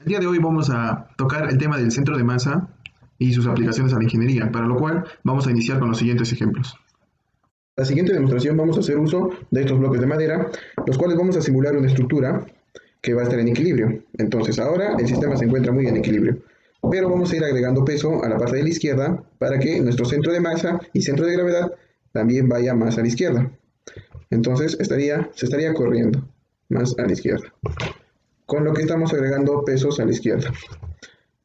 El día de hoy vamos a tocar el tema del centro de masa y sus aplicaciones a la ingeniería, para lo cual vamos a iniciar con los siguientes ejemplos. En la siguiente demostración vamos a hacer uso de estos bloques de madera, los cuales vamos a simular una estructura que va a estar en equilibrio. Entonces ahora el sistema se encuentra muy en equilibrio, pero vamos a ir agregando peso a la parte de la izquierda para que nuestro centro de masa y centro de gravedad también vaya más a la izquierda. Entonces se estaría corriendo más a la izquierda, con lo que estamos agregando pesos a la izquierda.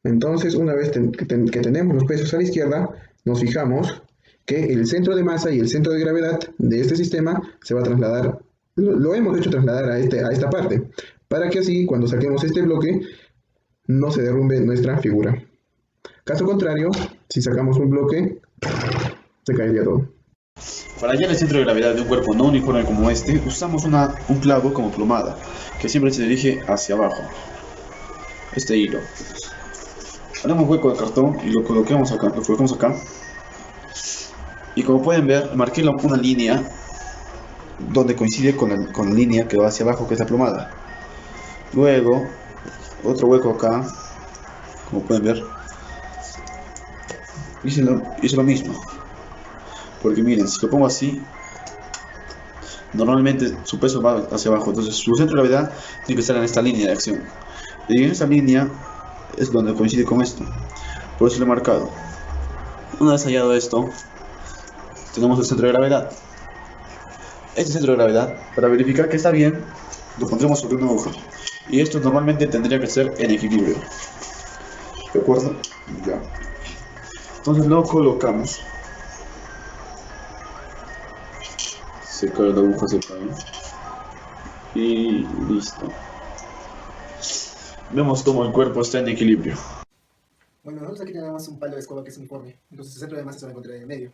Entonces, una vez que tenemos los pesos a la izquierda, nos fijamos que el centro de masa y el centro de gravedad de este sistema se va a trasladar, lo hemos hecho trasladar a esta parte, para que así cuando saquemos este bloque no se derrumbe nuestra figura. Caso contrario, si sacamos un bloque, se caería todo. Para hallar el centro de gravedad de un cuerpo no uniforme como este, usamos un clavo como plomada, que siempre se dirige hacia abajo. Este hilo. Haremos un hueco de cartón y lo colocamos acá. Y como pueden ver, marqué una línea donde coincide con la línea que va hacia abajo, que es la plomada. Luego, otro hueco acá, como pueden ver. Hice lo mismo. Porque miren, si lo pongo así, normalmente su peso va hacia abajo, entonces su centro de gravedad tiene que estar en esta línea de acción. Y en esta línea es donde coincide con esto, por eso lo he marcado. Una vez hallado esto, tenemos el centro de gravedad. Este centro de gravedad, para verificar que está bien, lo pondremos sobre una aguja. Y esto normalmente tendría que ser en equilibrio. ¿De acuerdo? Ya. Entonces lo colocamos. Se cae la aguja, se cae. Y listo. Vemos cómo el cuerpo está en equilibrio. Bueno, nosotros aquí tenemos un palo de escoba que es uniforme, entonces el centro de masa se va a encontrar en el medio.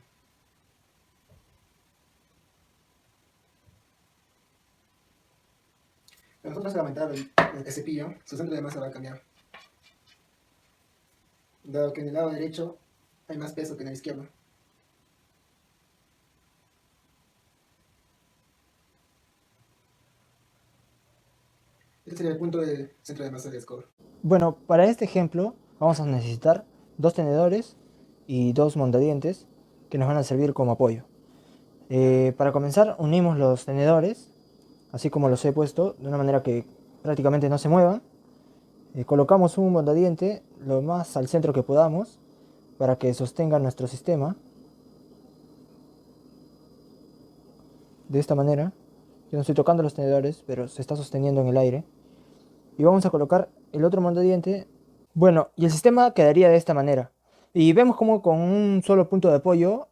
Cuando nosotros levantamos el cepillo, su centro de masa va a cambiar. Dado que en el lado derecho hay más peso que en el izquierdo. Este sería el punto del centro de masa de la escoba. Bueno, para este ejemplo vamos a necesitar dos tenedores y dos mondadientes que nos van a servir como apoyo. Para comenzar, unimos los tenedores, así como los he puesto, de una manera que prácticamente no se muevan. Colocamos un mondadiente lo más al centro que podamos para que sostenga nuestro sistema. De esta manera, yo no estoy tocando los tenedores, pero se está sosteniendo en el aire. Y vamos a colocar el otro mondadiente. Bueno, y el sistema quedaría de esta manera. Y vemos como con un solo punto de apoyo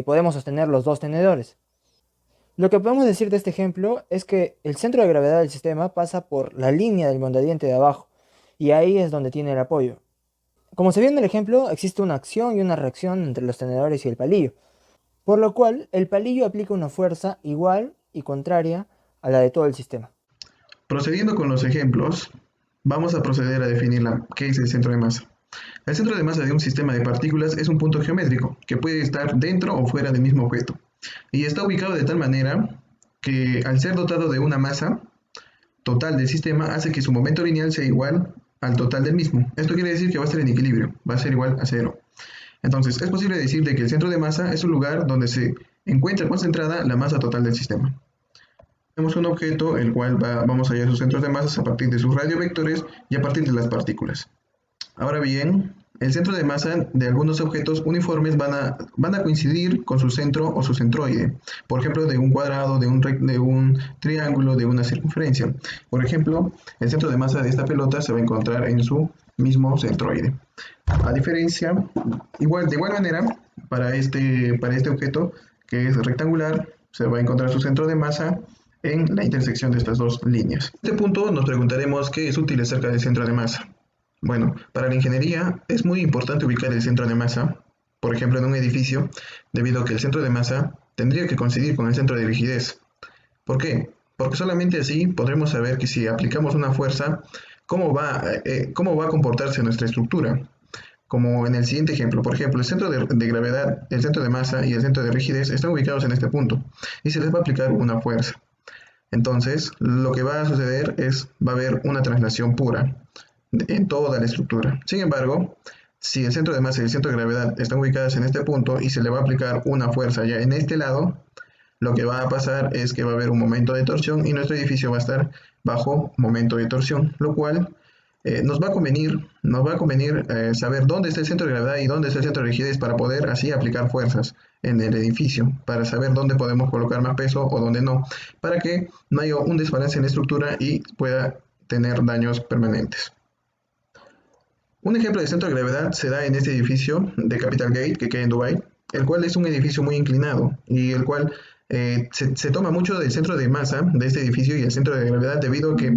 podemos sostener los dos tenedores. Lo que podemos decir de este ejemplo es que el centro de gravedad del sistema pasa por la línea del mondadiente de abajo. Y ahí es donde tiene el apoyo. Como se ve en el ejemplo, existe una acción y una reacción entre los tenedores y el palillo. Por lo cual, el palillo aplica una fuerza igual y contraria a la de todo el sistema. Procediendo con los ejemplos, vamos a proceder a definir qué es el centro de masa. El centro de masa de un sistema de partículas es un punto geométrico que puede estar dentro o fuera del mismo objeto y está ubicado de tal manera que al ser dotado de una masa total del sistema hace que su momento lineal sea igual al total del mismo. Esto quiere decir que va a estar en equilibrio, va a ser igual a cero. Entonces, es posible decir de que el centro de masa es un lugar donde se encuentra concentrada la masa total del sistema. Tenemos un objeto el cual vamos a hallar sus centros de masas a partir de sus radiovectores y a partir de las partículas. Ahora bien, el centro de masa de algunos objetos uniformes van a coincidir con su centro o su centroide. Por ejemplo, de un cuadrado, de un triángulo, de una circunferencia. Por ejemplo, el centro de masa de esta pelota se va a encontrar en su mismo centroide. A diferencia, de igual manera, para este objeto que es rectangular, se va a encontrar su centro de masa en la intersección de estas dos líneas. En este punto nos preguntaremos qué es útil acerca del centro de masa. Bueno, para la ingeniería es muy importante ubicar el centro de masa, por ejemplo en un edificio, debido a que el centro de masa tendría que coincidir con el centro de rigidez. ¿Por qué? Porque solamente así podremos saber que si aplicamos una fuerza, cómo va a comportarse nuestra estructura. Como en el siguiente ejemplo, por ejemplo, el centro de gravedad, el centro de masa y el centro de rigidez están ubicados en este punto y se les va a aplicar una fuerza. Entonces, lo que va a suceder va a haber una traslación pura. en toda la estructura. Sin embargo, si el centro de masa y el centro de gravedad están ubicados en este punto y se le va a aplicar una fuerza ya en este lado, lo que va a pasar es que va a haber un momento de torsión y nuestro edificio va a estar bajo momento de torsión, lo cual nos va a convenir saber dónde está el centro de gravedad y dónde está el centro de rigidez para poder así aplicar fuerzas en el edificio, para saber dónde podemos colocar más peso o dónde no, para que no haya un desbalance en la estructura y pueda tener daños permanentes. Un ejemplo de centro de gravedad se da en este edificio de Capital Gate que queda en Dubái, el cual es un edificio muy inclinado y el cual se toma mucho del centro de masa de este edificio y el centro de gravedad debido a que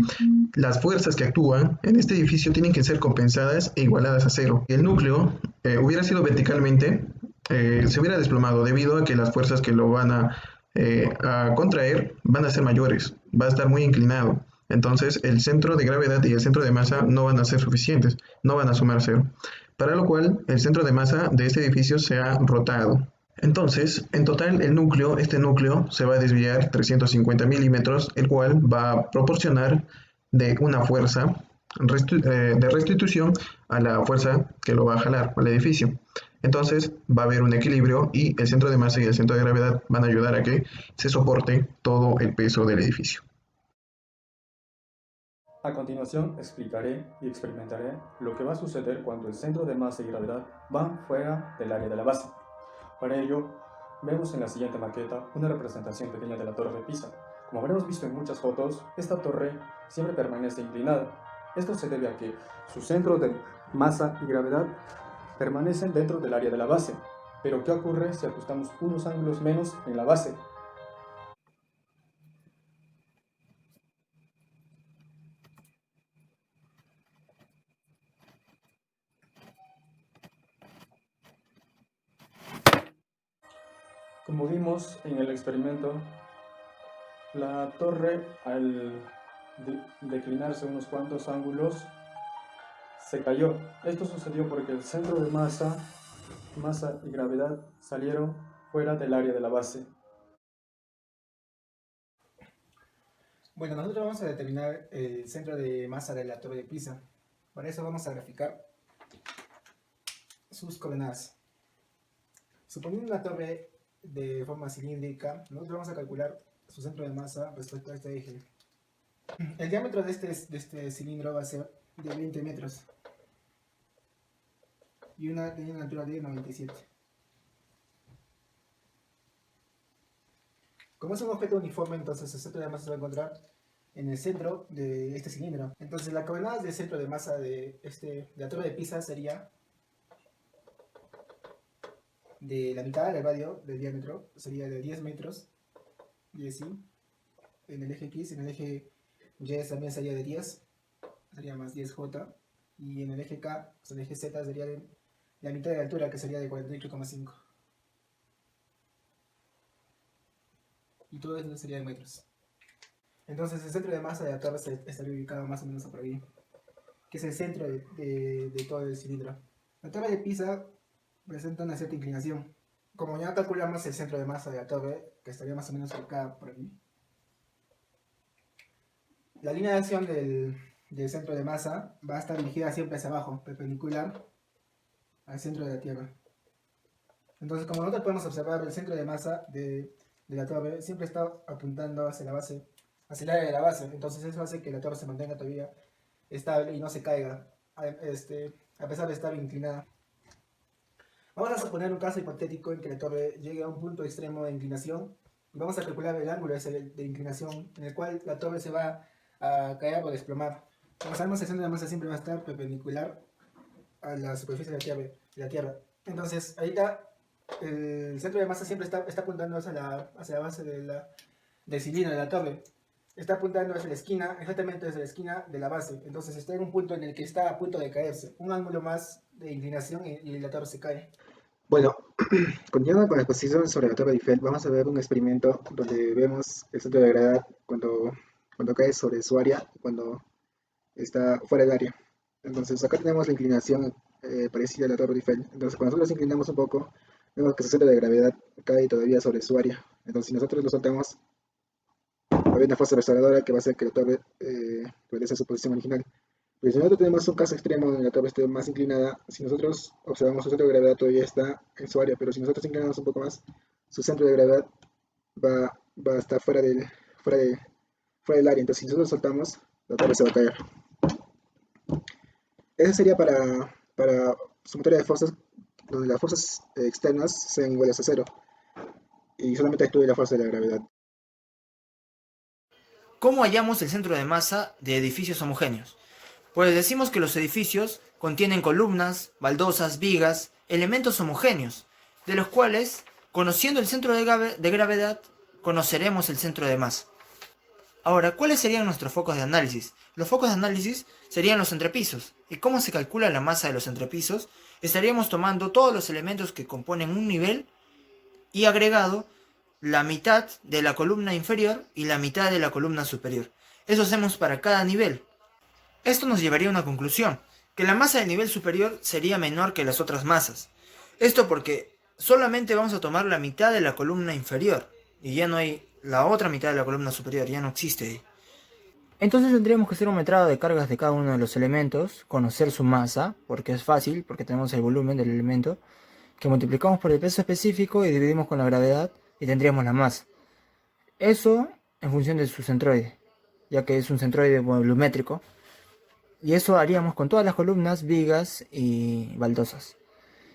las fuerzas que actúan en este edificio tienen que ser compensadas e igualadas a cero. El núcleo hubiera sido verticalmente, se hubiera desplomado debido a que las fuerzas que lo van a contraer van a ser mayores, va a estar muy inclinado. Entonces el centro de gravedad y el centro de masa no van a ser suficientes, no van a sumar cero. Para lo cual el centro de masa de este edificio se ha rotado. Entonces, en total este núcleo se va a desviar 350 milímetros, el cual va a proporcionar de una fuerza de restitución a la fuerza que lo va a jalar al edificio. Entonces va a haber un equilibrio y el centro de masa y el centro de gravedad van a ayudar a que se soporte todo el peso del edificio. A continuación explicaré y experimentaré lo que va a suceder cuando el centro de masa y gravedad van fuera del área de la base. Para ello, vemos en la siguiente maqueta una representación pequeña de la torre de Pisa. Como habremos visto en muchas fotos, esta torre siempre permanece inclinada. Esto se debe a que su centro de masa y gravedad permanecen dentro del área de la base. Pero ¿qué ocurre si ajustamos unos ángulos menos en la base? Como vimos en el experimento, la torre al declinarse unos cuantos ángulos se cayó. Esto sucedió porque el centro de masa y gravedad salieron fuera del área de la base. Bueno, nosotros vamos a determinar el centro de masa de la torre de Pisa. Para eso vamos a graficar sus coordenadas. Suponiendo una torre de forma cilíndrica, nosotros vamos a calcular su centro de masa respecto a este eje. El diámetro de este cilindro va a ser de 20 metros y tiene una altura de 97. Como es un objeto uniforme, entonces el centro de masa se va a encontrar en el centro de este cilindro. Entonces la coordenada del centro de masa de la torre de Pisa sería de la mitad del radio del diámetro, sería de 10 metros, y así, en el eje X, en el eje Y también sería de 10, sería más 10J, y en el eje K, pues el eje Z sería de la mitad de la altura, que sería de 48,5. Y todo eso sería en metros. Entonces el centro de masa de la torre estaría ubicado más o menos por ahí, que es el centro de todo el cilindro. La torre de Pisa presenta una cierta inclinación. Como ya calculamos el centro de masa de la torre, que estaría más o menos ubicada por aquí, la línea de acción del centro de masa va a estar dirigida siempre hacia abajo, perpendicular al centro de la Tierra. Entonces, como nosotros podemos observar, el centro de masa de la torre siempre está apuntando hacia la base, hacia el área de la base. Entonces eso hace que la torre se mantenga todavía estable y no se caiga, a pesar de estar inclinada. Vamos a suponer un caso hipotético en que la torre llegue a un punto extremo de inclinación y vamos a calcular el ángulo ese de inclinación en el cual la torre se va a caer o desplomar. Como sabemos, el centro de masa siempre va a estar perpendicular a la superficie de la Tierra. Entonces, ahorita el centro de masa siempre está apuntando hacia la base del cilindro de la torre. Está apuntando hacia la esquina, exactamente hacia la esquina de la base. Entonces está en un punto en el que está a punto de caerse. Un ángulo más de inclinación y la torre se cae. Bueno, continuando con la exposición sobre la torre de Eiffel, vamos a ver un experimento donde vemos el centro de gravedad cuando cae sobre su área y cuando está fuera del área. Entonces acá tenemos la inclinación parecida a la torre de Eiffel. Entonces cuando nosotros inclinamos un poco, vemos que su centro de gravedad cae todavía sobre su área. Entonces si nosotros lo soltamos, va a haber una fuerza restauradora que va a hacer que la torre regrese a su posición original. Pues si nosotros tenemos un caso extremo donde la Tierra esté más inclinada, si nosotros observamos su centro de gravedad todavía está en su área, pero si nosotros inclinamos un poco más, su centro de gravedad va a estar fuera de, fuera del área. Entonces si nosotros soltamos, la Tierra se va a caer. Eso sería para sumatoria de fuerzas donde las fuerzas externas sean iguales a cero y solamente actúe la fuerza de la gravedad. ¿Cómo hallamos el centro de masa de edificios homogéneos? Pues decimos que los edificios contienen columnas, baldosas, vigas, elementos homogéneos, de los cuales, conociendo el centro de gravedad, conoceremos el centro de masa. Ahora, ¿cuáles serían nuestros focos de análisis? Los focos de análisis serían los entrepisos. ¿Y cómo se calcula la masa de los entrepisos? Estaríamos tomando todos los elementos que componen un nivel y agregado la mitad de la columna inferior y la mitad de la columna superior. Eso hacemos para cada nivel. Esto nos llevaría a una conclusión, que la masa del nivel superior sería menor que las otras masas. Esto porque solamente vamos a tomar la mitad de la columna inferior y ya no hay la otra mitad de la columna superior, ya no existe ahí. Entonces tendríamos que hacer un metrado de cargas de cada uno de los elementos, conocer su masa, porque es fácil, porque tenemos el volumen del elemento, que multiplicamos por el peso específico y dividimos con la gravedad y tendríamos la masa. Eso en función de su centroide, ya que es un centroide volumétrico. Y eso haríamos con todas las columnas, vigas y baldosas.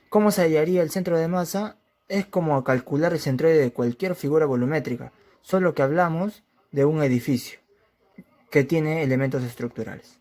¿Cómo se hallaría el centro de masa? Es como calcular el centroide de cualquier figura volumétrica, solo que hablamos de un edificio que tiene elementos estructurales.